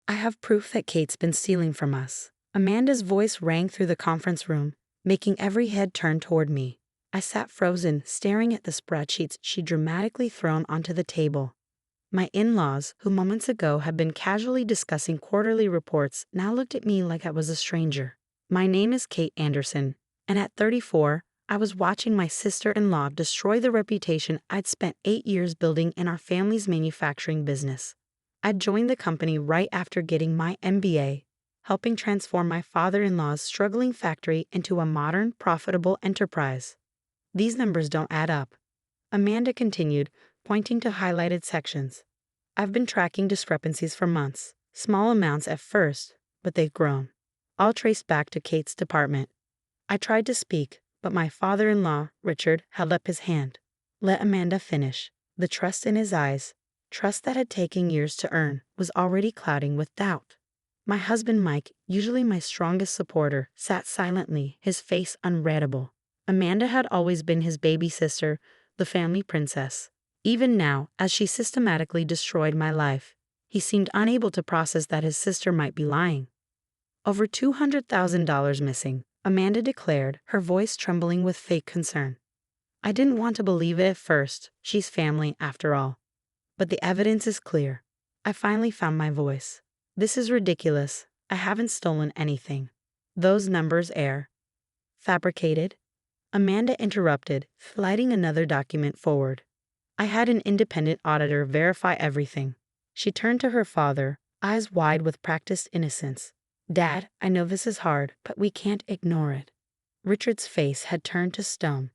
I have proof that Kate's been stealing from us. Amanda's voice rang through the conference room, making every head turn toward me. I sat frozen, staring at the spreadsheets she'd dramatically thrown onto the table. My in-laws, who moments ago had been casually discussing quarterly reports, now looked at me like I was a stranger. My name is Kate Anderson, and at 34, I was watching my sister-in-law destroy the reputation I'd spent 8 years building in our family's manufacturing business. I'd joined the company right after getting my MBA, helping transform my father-in-law's struggling factory into a modern, profitable enterprise. These numbers don't add up, Amanda continued, pointing to highlighted sections. I've been tracking discrepancies for months, small amounts at first, but they've grown. All traced back to Kate's department. I tried to speak, but my father-in-law, Richard, held up his hand. Let Amanda finish. The trust in his eyes, trust that had taken years to earn, was already clouding with doubt. My husband Mike, usually my strongest supporter, sat silently, his face unreadable. Amanda had always been his baby sister, the family princess. Even now, as she systematically destroyed my life, he seemed unable to process that his sister might be lying. Over $200,000 missing, Amanda declared, her voice trembling with fake concern. I didn't want to believe it at first, she's family after all. But the evidence is clear. I finally found my voice. This is ridiculous. I haven't stolen anything. Those numbers are fabricated. Amanda interrupted, sliding another document forward. I had an independent auditor verify everything. She turned to her father, eyes wide with practiced innocence. Dad, I know this is hard, but we can't ignore it. Richard's face had turned to stone.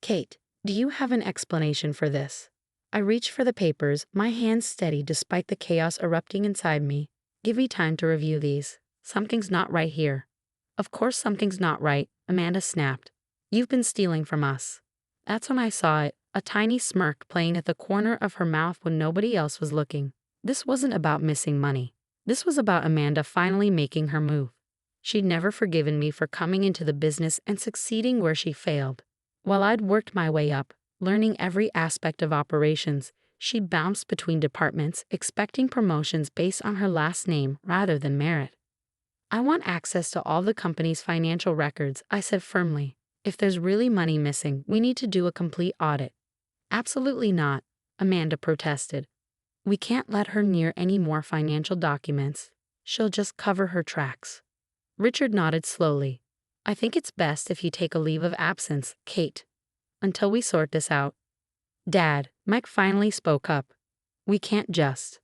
Kate, do you have an explanation for this? I reached for the papers, my hands steady despite the chaos erupting inside me. Give me time to review these. Something's not right here. Of course something's not right, Amanda snapped. You've been stealing from us. That's when I saw it, a tiny smirk playing at the corner of her mouth when nobody else was looking. This wasn't about missing money. This was about Amanda finally making her move. She'd never forgiven me for coming into the business and succeeding where she failed. While I'd worked my way up, learning every aspect of operations, she bounced between departments, expecting promotions based on her last name rather than merit. I want access to all the company's financial records, I said firmly. If there's really money missing, we need to do a complete audit. Absolutely not, Amanda protested. We can't let her near any more financial documents. She'll just cover her tracks. Richard nodded slowly. I think it's best if you take a leave of absence, Kate, until we sort this out. Dad, Mike finally spoke up. We can't just.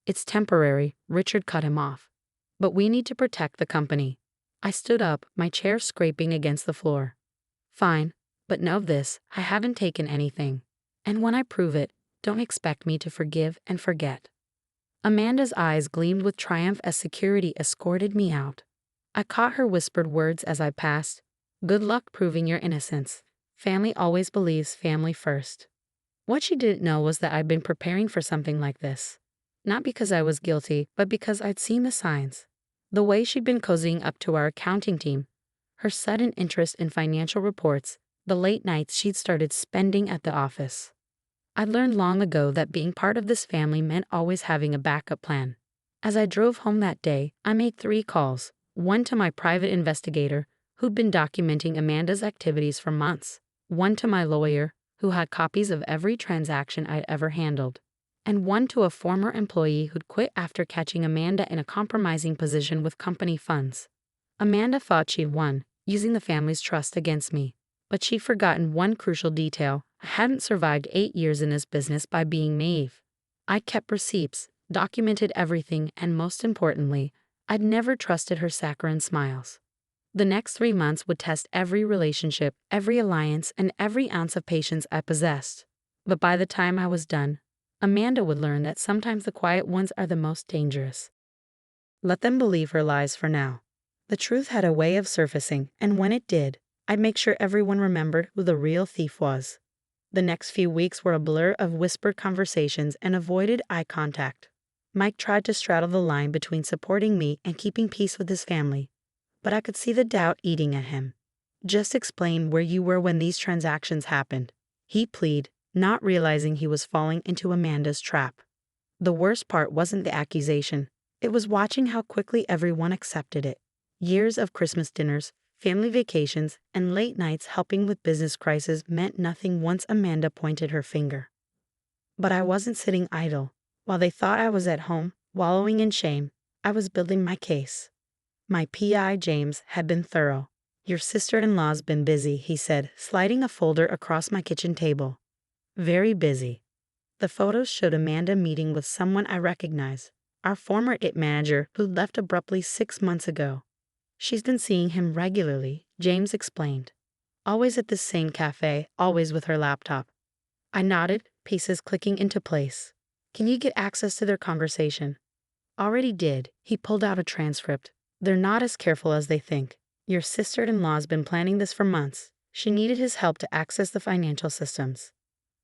It's temporary, Richard cut him off. But we need to protect the company. I stood up, my chair scraping against the floor. Fine, but know this, I haven't taken anything. And when I prove it, don't expect me to forgive and forget. Amanda's eyes gleamed with triumph as security escorted me out. I caught her whispered words as I passed. Good luck proving your innocence. Family always believes family first. What she didn't know was that I'd been preparing for something like this. Not because I was guilty, but because I'd seen the signs. The way she'd been cozying up to our accounting team, her sudden interest in financial reports, the late nights she'd started spending at the office. I'd learned long ago that being part of this family meant always having a backup plan. As I drove home that day, I made 3 calls, one to my private investigator, who'd been documenting Amanda's activities for months, one to my lawyer, who had copies of every transaction I'd ever handled, and one to a former employee who'd quit after catching Amanda in a compromising position with company funds. Amanda thought she'd won, using the family's trust against me, but she'd forgotten one crucial detail. I hadn't survived 8 years in this business by being naive. I kept receipts, documented everything, and most importantly, I'd never trusted her saccharine smiles. The next 3 months would test every relationship, every alliance, and every ounce of patience I possessed. But by the time I was done, Amanda would learn that sometimes the quiet ones are the most dangerous. Let them believe her lies for now. The truth had a way of surfacing, and when it did, I'd make sure everyone remembered who the real thief was. The next few weeks were a blur of whispered conversations and avoided eye contact. Mike tried to straddle the line between supporting me and keeping peace with his family, but I could see the doubt eating at him. Just explain where you were when these transactions happened, he pleaded, not realizing he was falling into Amanda's trap. The worst part wasn't the accusation, It was watching how quickly everyone accepted it. Years of Christmas dinners, family vacations, and late nights helping with business crises meant nothing once Amanda pointed her finger. But I wasn't sitting idle. While they thought I was at home, wallowing in shame, I was building my case. My PI, James, had been thorough. Your sister-in-law's been busy, he said, sliding a folder across my kitchen table. Very busy. The photos showed Amanda meeting with someone I recognize, our former IT manager who left abruptly 6 months ago. She's been seeing him regularly, James explained. Always at the same cafe, always with her laptop. I nodded, pieces clicking into place. Can you get access to their conversation? Already did. He pulled out a transcript. They're not as careful as they think. Your sister-in-law's been planning this for months. She needed his help to access the financial systems.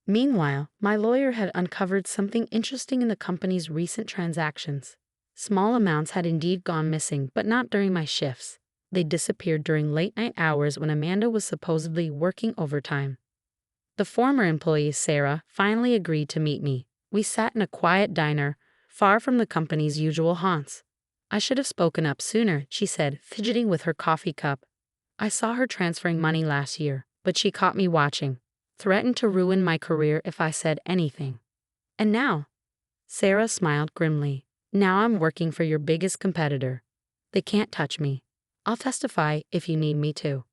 Meanwhile, my lawyer had uncovered something interesting in the company's recent transactions. Small amounts had indeed gone missing, but not during my shifts. They disappeared during late-night hours when Amanda was supposedly working overtime. The former employee, Sarah, finally agreed to meet me. We sat in a quiet diner, far from the company's usual haunts. I should have spoken up sooner, she said, fidgeting with her coffee cup. I saw her transferring money last year, but she caught me watching. Threatened to ruin my career if I said anything. And now? Sarah smiled grimly. Now I'm working for your biggest competitor. They can't touch me. I'll testify if you need me to.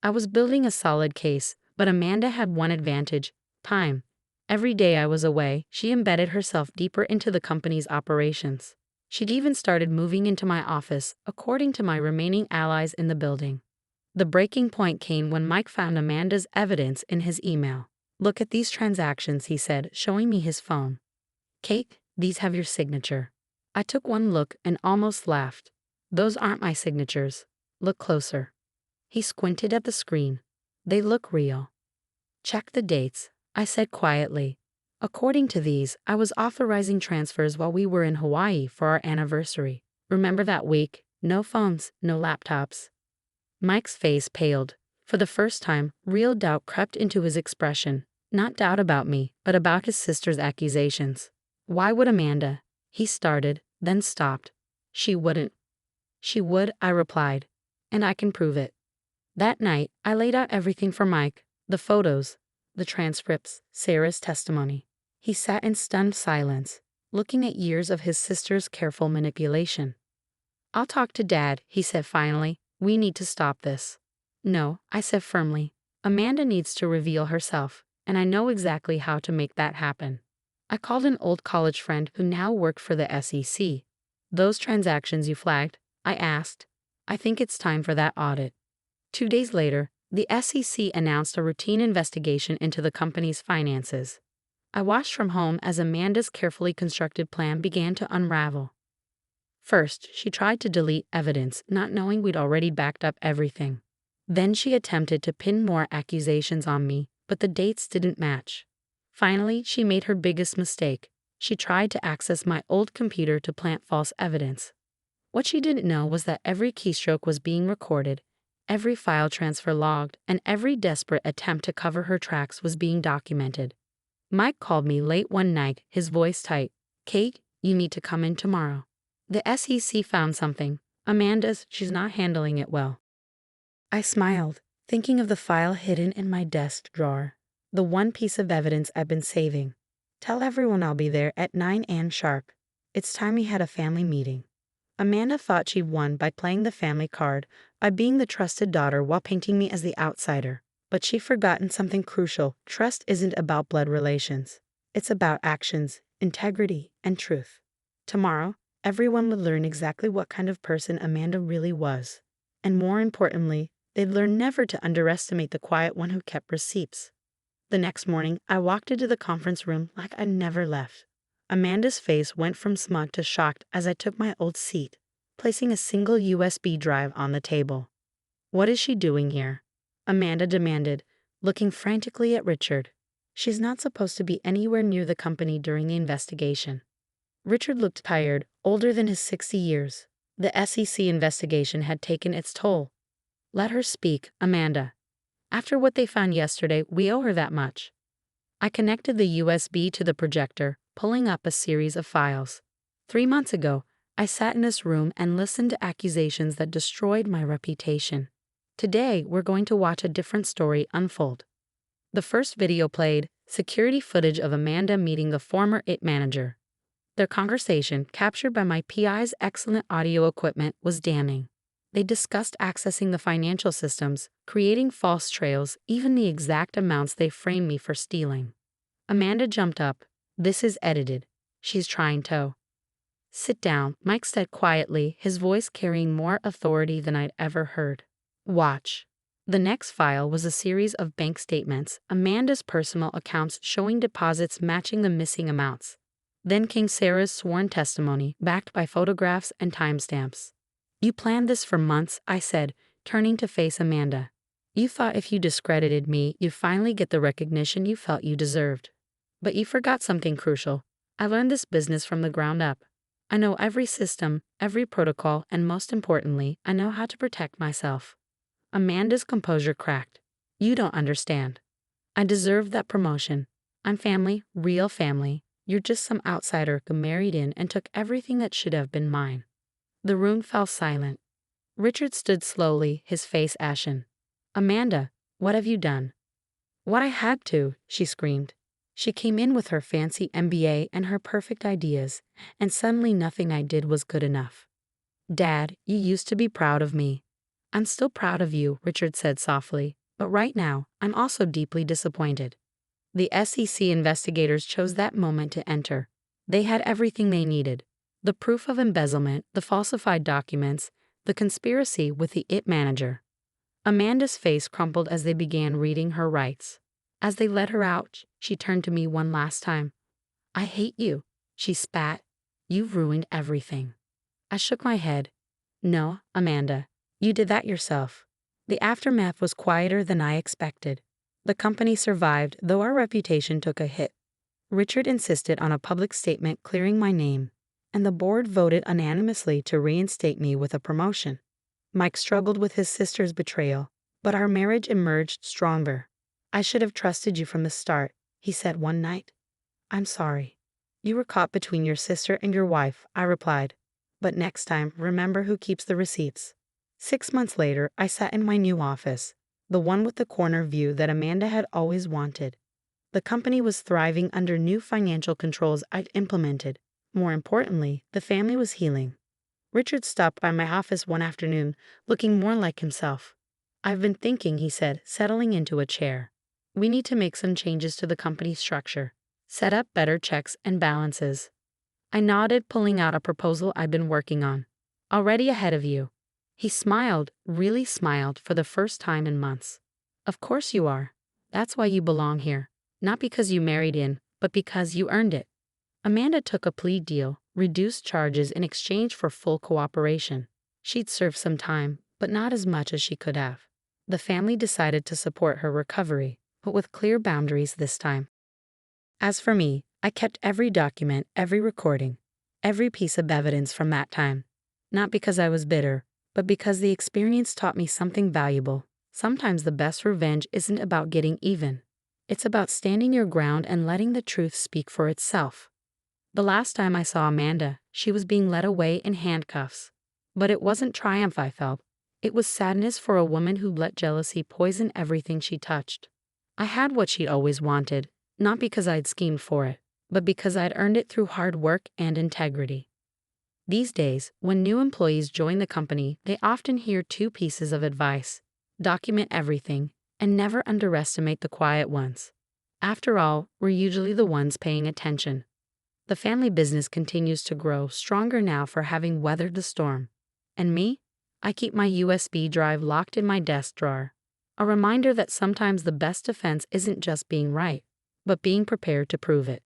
I was building a solid case, but Amanda had one advantage: time. Every day I was away, she embedded herself deeper into the company's operations. She'd even started moving into my office, according to my remaining allies in the building. The breaking point came when Mike found Amanda's evidence in his email. Look at these transactions, he said, showing me his phone. Kate, these have your signature. I took one look and almost laughed. Those aren't my signatures. Look closer. He squinted at the screen. They look real. Check the dates, I said quietly. According to these, I was authorizing transfers while we were in Hawaii for our anniversary. Remember that week? No phones, no laptops. Mike's face paled. For the first time, real doubt crept into his expression. Not doubt about me, but about his sister's accusations. Why would Amanda? He started, then stopped. She wouldn't. She would, I replied. And I can prove it. That night, I laid out everything for Mike. The photos, the transcripts, Sarah's testimony. He sat in stunned silence, looking at years of his sister's careful manipulation. I'll talk to Dad, he said finally. We need to stop this. No, I said firmly. Amanda needs to reveal herself, and I know exactly how to make that happen. I called an old college friend who now worked for the SEC. Those transactions you flagged? I asked. I think it's time for that audit. 2 days later, the SEC announced a routine investigation into the company's finances. I watched from home as Amanda's carefully constructed plan began to unravel. First, she tried to delete evidence, not knowing we'd already backed up everything. Then she attempted to pin more accusations on me, but the dates didn't match. Finally, she made her biggest mistake. She tried to access my old computer to plant false evidence. What she didn't know was that every keystroke was being recorded, every file transfer logged, and every desperate attempt to cover her tracks was being documented. Mike called me late one night, his voice tight. Kate, you need to come in tomorrow. The SEC found something. She's not handling it well. I smiled, thinking of the file hidden in my desk drawer. The one piece of evidence I've been saving. Tell everyone I'll be there at 9 a.m. sharp. It's time we had a family meeting. Amanda thought she won by playing the family card, by being the trusted daughter while painting me as the outsider. But she'd forgotten something crucial. Trust isn't about blood relations. It's about actions, integrity, and truth. Tomorrow, everyone would learn exactly what kind of person Amanda really was. And more importantly, they'd learn never to underestimate the quiet one who kept receipts. The next morning, I walked into the conference room like I'd never left. Amanda's face went from smug to shocked as I took my old seat, placing a single USB drive on the table. What is she doing here? Amanda demanded, looking frantically at Richard. She's not supposed to be anywhere near the company during the investigation. Richard looked tired, older than his 60 years. The SEC investigation had taken its toll. Let her speak, Amanda. After what they found yesterday, we owe her that much. I connected the USB to the projector, pulling up a series of files. 3 months ago, I sat in this room and listened to accusations that destroyed my reputation. Today, we're going to watch a different story unfold. The first video played security footage of Amanda meeting the former IT manager. Their conversation, captured by my PI's excellent audio equipment, was damning. They discussed accessing the financial systems, creating false trails, even the exact amounts they framed me for stealing. Amanda jumped up. "This is edited. She's trying to." "Sit down," Mike said quietly, his voice carrying more authority than I'd ever heard. "Watch." The next file was a series of bank statements, Amanda's personal accounts showing deposits matching the missing amounts. Then came Sarah's sworn testimony, backed by photographs and timestamps. "You planned this for months," I said, turning to face Amanda. "You thought if you discredited me, you'd finally get the recognition you felt you deserved. But you forgot something crucial. I learned this business from the ground up. I know every system, every protocol, and most importantly, I know how to protect myself." Amanda's composure cracked. "You don't understand. I deserved that promotion. I'm family, real family. You're just some outsider who married in and took everything that should have been mine." The room fell silent. Richard stood slowly, his face ashen. "Amanda, what have you done?" "What I had to," she screamed. She came in with her fancy MBA and her perfect ideas, and suddenly nothing I did was good enough. "Dad, you used to be proud of me." "I'm still proud of you," Richard said softly, "but right now, I'm also deeply disappointed." The SEC investigators chose that moment to enter. They had everything they needed: the proof of embezzlement, the falsified documents, the conspiracy with the IT manager. Amanda's face crumpled as they began reading her rights. As they let her out, she turned to me one last time. "I hate you," she spat. "You've ruined everything." I shook my head. "No, Amanda, you did that yourself." The aftermath was quieter than I expected. The company survived, though our reputation took a hit. Richard insisted on a public statement clearing my name, and the board voted unanimously to reinstate me with a promotion. Mike struggled with his sister's betrayal, but our marriage emerged stronger. "I should have trusted you from the start," he said one night. "I'm sorry." "You were caught between your sister and your wife," I replied. "But next time, remember who keeps the receipts." 6 months later, I sat in my new office, the one with the corner view that Amanda had always wanted. The company was thriving under new financial controls I'd implemented. More importantly, the family was healing. Richard stopped by my office one afternoon, looking more like himself. "I've been thinking," he said, settling into a chair. "We need to make some changes to the company structure. Set up better checks and balances." I nodded, pulling out a proposal I'd been working on. "Already ahead of you." He smiled, really smiled, for the first time in months. "Of course you are. That's why you belong here. Not because you married in, but because you earned it." Amanda took a plea deal, reduced charges in exchange for full cooperation. She'd served some time, but not as much as she could have. The family decided to support her recovery, but with clear boundaries this time. As for me, I kept every document, every recording, every piece of evidence from that time. Not because I was bitter, but because the experience taught me something valuable. Sometimes the best revenge isn't about getting even. It's about standing your ground and letting the truth speak for itself. The last time I saw Amanda, she was being led away in handcuffs. But it wasn't triumph I felt. It was sadness for a woman who let jealousy poison everything she touched. I had what she'd always wanted, not because I'd schemed for it, but because I'd earned it through hard work and integrity. These days, when new employees join the company, they often hear 2 pieces of advice: document everything, and never underestimate the quiet ones. After all, we're usually the ones paying attention. The family business continues to grow, stronger now for having weathered the storm. And me? I keep my USB drive locked in my desk drawer. A reminder that sometimes the best defense isn't just being right, but being prepared to prove it.